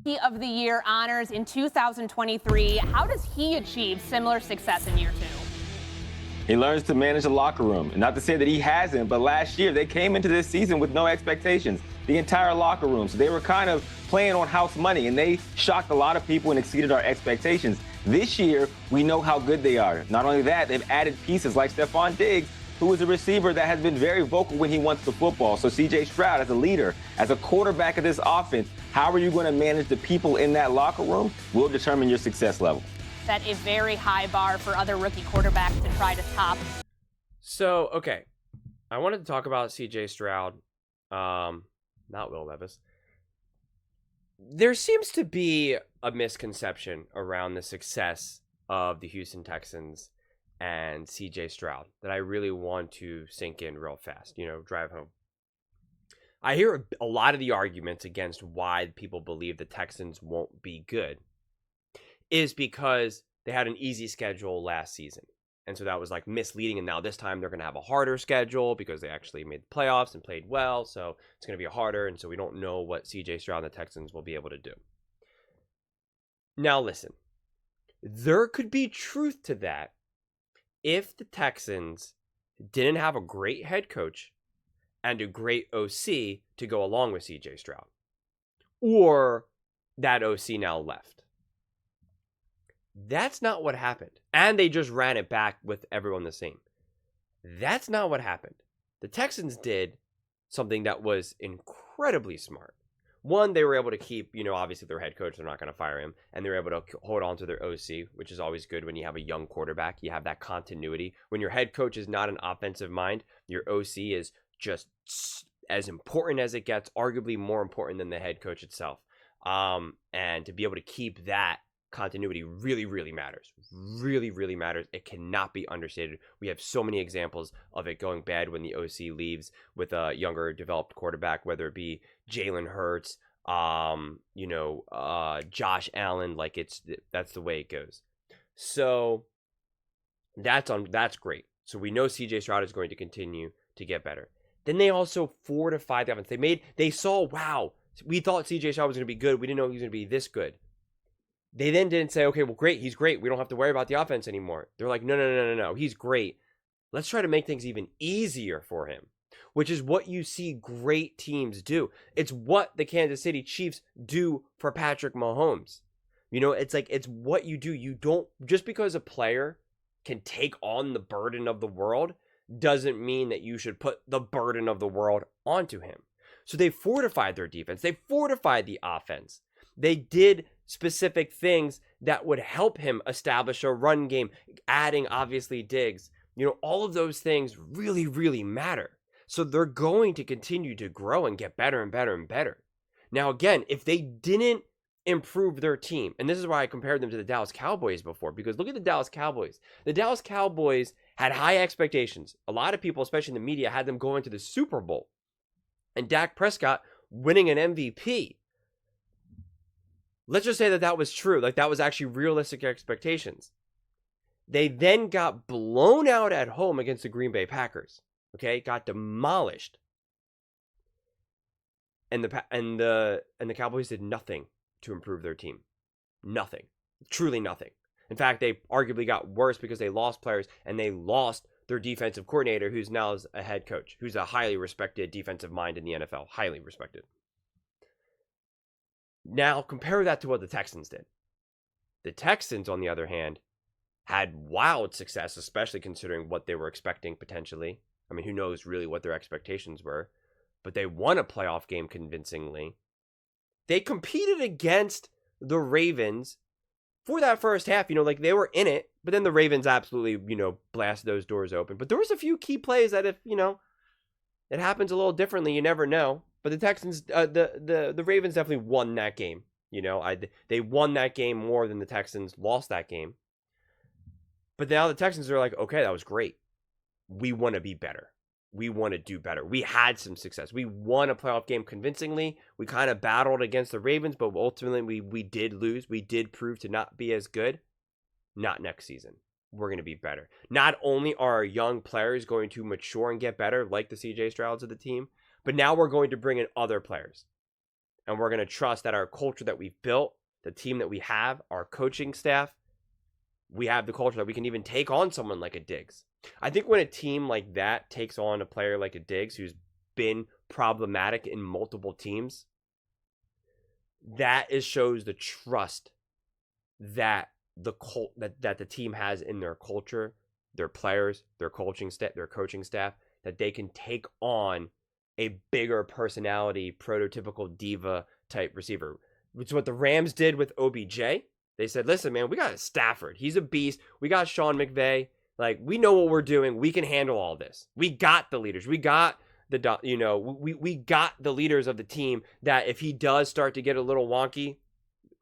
Rookie of the Year honors in 2023. How does he achieve similar success in year two? He learns to manage the locker room. And not to say that he hasn't, but last year they came into this season with no expectations. The entire locker room. So they were kind of playing on house money, and they shocked a lot of people and exceeded our expectations. This year, we know how good they are. Not only that, they've added pieces like Stefon Diggs, who is a receiver that has been very vocal when he wants the football. So C.J. Stroud, as a leader, as a quarterback of this offense, how are you going to manage the people in that locker room will determine your success level. Set a very high bar for other rookie quarterbacks to try to top. So, okay. I wanted to talk about C.J. Stroud, not Will Levis. There seems to be a misconception around the success of the Houston Texans and C.J. Stroud that I really want to sink in real fast, drive home. I hear a lot of the arguments against why people believe the Texans won't be good is because they had an easy schedule last season. And so that was like misleading. And now this time they're going to have a harder schedule because they actually made the playoffs and played well. So it's going to be harder. And so we don't know what C.J. Stroud and the Texans will be able to do. Now listen, there could be truth to that if the Texans didn't have a great head coach and a great OC to go along with C.J. Stroud, or that OC now left. That's not what happened. And they just ran it back with everyone the same. That's not what happened. The Texans did something that was incredibly smart. One, they were able to keep, obviously their head coach, they're not going to fire him, and they're able to hold on to their OC, which is always good when you have a young quarterback. You have that continuity. When your head coach is not an offensive mind, your OC is just as important as it gets, arguably more important than the head coach itself. And to be able to keep that continuity really, really matters. Really, really matters. It cannot be understated. We have so many examples of it going bad when the OC leaves with a younger developed quarterback, whether it be Jalen Hurts, Josh Allen. That's the way it goes. So that's great. So we know CJ Stroud is going to continue to get better. Then they also fortified the offense. They saw, wow, we thought CJ Stroud was going to be good. We didn't know he was going to be this good. They then didn't say, okay, well, great, he's great. We don't have to worry about the offense anymore. They're like, no, he's great. Let's try to make things even easier for him, which is what you see great teams do. It's what the Kansas City Chiefs do for Patrick Mahomes. It's what you do. You don't, just because a player can take on the burden of the world doesn't mean that you should put the burden of the world onto him. So they fortified their defense. They fortified the offense. They did specific things that would help him establish a run game, adding obviously Diggs. All of those things really, really matter. So they're going to continue to grow and get better and better and better. Now, again, if they didn't improve their team, and this is why I compared them to the Dallas Cowboys before, because look at the Dallas Cowboys. The Dallas Cowboys had high expectations. A lot of people, especially in the media, had them going to the Super Bowl. And Dak Prescott winning an MVP. Let's just say that was true. That was actually realistic expectations. They then got blown out at home against the Green Bay Packers. Okay, got demolished. And the Cowboys did nothing to improve their team. Nothing. Truly nothing. In fact, they arguably got worse because they lost players and they lost their defensive coordinator, who's now a head coach, who's a highly respected defensive mind in the NFL. Highly respected. Now, compare that to what the Texans did. The Texans, on the other hand, had wild success, especially considering what they were expecting potentially. I mean, who knows really what their expectations were. But they won a playoff game convincingly. They competed against the Ravens for that first half. They were in it, but then the Ravens absolutely, blasted those doors open. But there was a few key plays that if, it happens a little differently, you never know. But the Texans, the Ravens definitely won that game. They won that game more than the Texans lost that game. But now the Texans are like, okay, that was great. We want to be better. We want to do better. We had some success. We won a playoff game convincingly. We kind of battled against the Ravens, but ultimately we did lose. We did prove to not be as good. Not next season. We're going to be better. Not only are our young players going to mature and get better, like the CJ Strouds of the team, but now we're going to bring in other players. And we're going to trust that our culture that we've built, the team that we have, our coaching staff, we have the culture that we can even take on someone like a Diggs. I think when a team like that takes on a player like a Diggs who's been problematic in multiple teams, that shows the trust that that the team has in their culture, their players, their coaching staff, that they can take on a bigger personality, prototypical diva type receiver. Which is what the Rams did with OBJ. They said, listen, man, we got Stafford. He's a beast. We got Sean McVay. Like, we know what we're doing. We can handle all this. We got the leaders. We got we got the leaders of the team that if he does start to get a little wonky,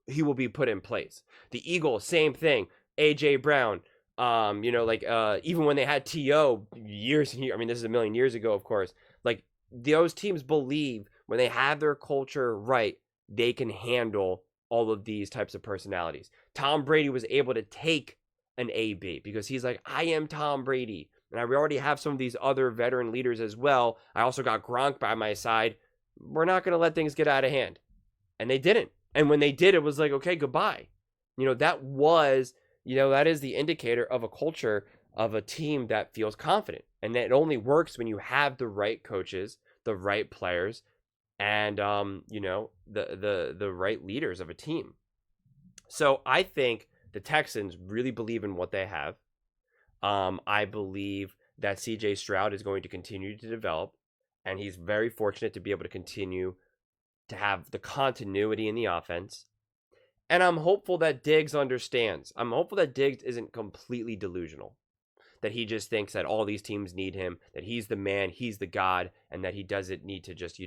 he will be put in place. The Eagles, same thing. A.J. Brown, even when they had T.O. years and years, I mean, this is a million years ago, of course. Like, those teams believe when they have their culture right, they can handle all of these types of personalities. Tom Brady was able to take an AB because he's like, I am Tom Brady. And I already have some of these other veteran leaders as well. I also got Gronk by my side. We're not going to let things get out of hand. And they didn't. And when they did, it was like, okay, goodbye. That is the indicator of a culture of a team that feels confident. And that it only works when you have the right coaches, the right players, and the right leaders of a team. So I think the Texans really believe in what they have. I believe that CJ Stroud is going to continue to develop, and he's very fortunate to be able to continue to have the continuity in the offense. And I'm hopeful that Diggs understands. I'm hopeful that Diggs isn't completely delusional, that he just thinks that all these teams need him, that he's the man, he's the god, and that he doesn't need to just,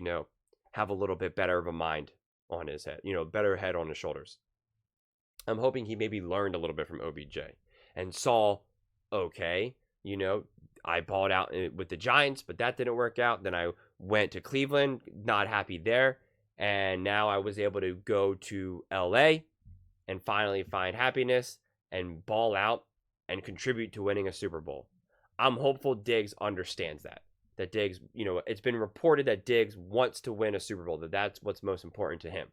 have a little bit better of a mind on his head, better head on his shoulders. I'm hoping he maybe learned a little bit from OBJ and saw, okay, I balled out with the Giants, but that didn't work out. Then I went to Cleveland, not happy there. And now I was able to go to LA and finally find happiness and ball out and contribute to winning a Super Bowl. I'm hopeful Diggs understands that. That Diggs, it's been reported that Diggs wants to win a Super Bowl, that's what's most important to him.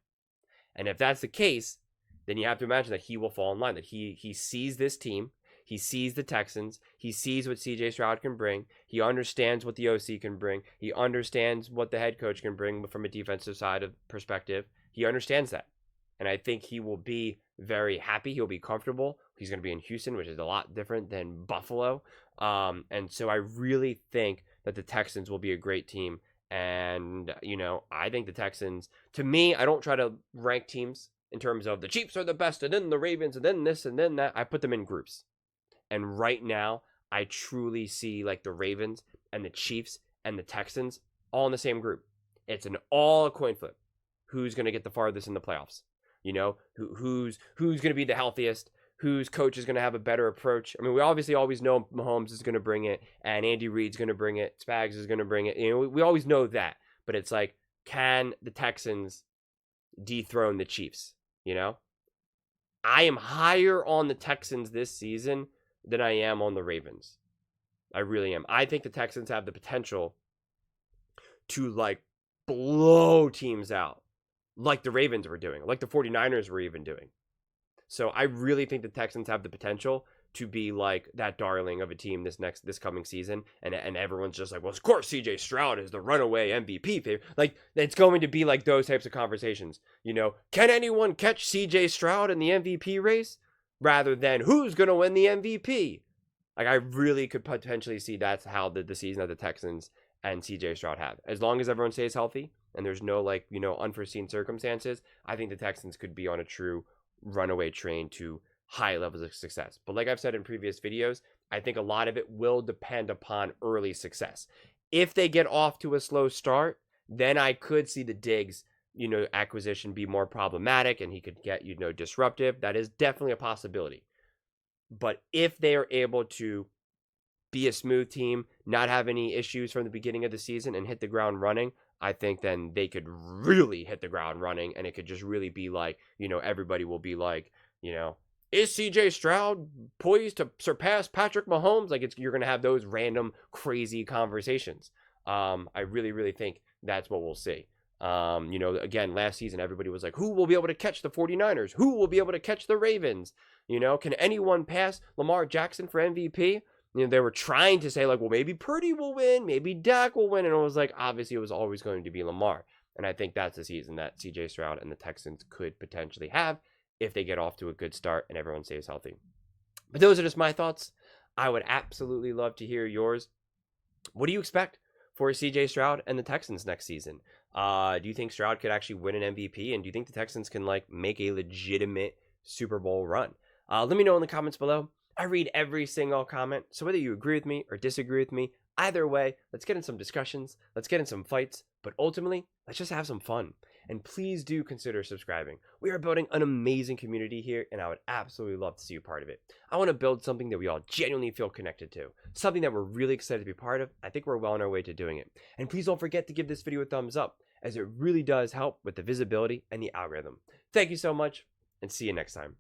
And if that's the case, then you have to imagine that he will fall in line, that he sees this team, he sees the Texans, he sees what CJ Stroud can bring, he understands what the OC can bring, he understands what the head coach can bring from a defensive side of perspective. He understands that. And I think he will be very happy. He'll be comfortable. He's going to be in Houston, which is a lot different than Buffalo. And so I really think that the Texans will be a great team. And, I think the Texans, to me, I don't try to rank teams in terms of the Chiefs are the best, and then the Ravens, and then this, and then that. I put them in groups. And right now, I truly see like the Ravens and the Chiefs and the Texans all in the same group. It's an all coin flip. Who's going to get the farthest in the playoffs? Who's going to be the healthiest? Whose coach is going to have a better approach? I mean, we obviously always know Mahomes is going to bring it, and Andy Reid's going to bring it, Spags is going to bring it. We always know that. But it's like, can the Texans dethrone the Chiefs? I am higher on the Texans this season than I am on the Ravens. I really am. I think the Texans have the potential to like blow teams out like the Ravens were doing, like the 49ers were even doing. So I really think the Texans have the potential to be like that darling of a team this coming season. And everyone's just like, well, of course, CJ Stroud is the runaway MVP favorite. Like, it's going to be like those types of conversations. Can anyone catch CJ Stroud in the MVP race? Rather than who's going to win the MVP? Like, I really could potentially see that's how the season that the Texans and CJ Stroud have. As long as everyone stays healthy and there's no unforeseen circumstances, I think the Texans could be on a true runaway train to high levels of success. But like I've said in previous videos, I think a lot of it will depend upon early success. If they get off to a slow start, then I could see the Diggs, acquisition be more problematic and he could get, disruptive. That is definitely a possibility. But if they are able to be a smooth team, not have any issues from the beginning of the season and hit the ground running, I think then they could really hit the ground running, and it could just really be like, everybody will be like, is CJ Stroud poised to surpass Patrick Mahomes? Like, you're going to have those random crazy conversations. I really, really think that's what we'll see. Again, last season, everybody was like, who will be able to catch the 49ers? Who will be able to catch the Ravens? Can anyone pass Lamar Jackson for MVP? They were trying to say, like, well, maybe Purdy will win, maybe Dak will win. And it was like, obviously, it was always going to be Lamar. And I think that's the season that CJ Stroud and the Texans could potentially have if they get off to a good start and everyone stays healthy. But those are just my thoughts. I would absolutely love to hear yours. What do you expect for CJ Stroud and the Texans next season? Do you think Stroud could actually win an MVP? And do you think the Texans can make a legitimate Super Bowl run? Let me know in the comments below. I read every single comment. So whether you agree with me or disagree with me, either way, let's get in some discussions. Let's get in some fights. But ultimately, let's just have some fun. And please do consider subscribing. We are building an amazing community here, and I would absolutely love to see you part of it. I want to build something that we all genuinely feel connected to. Something that we're really excited to be part of. I think we're well on our way to doing it. And please don't forget to give this video a thumbs up, as it really does help with the visibility and the algorithm. Thank you so much, and see you next time.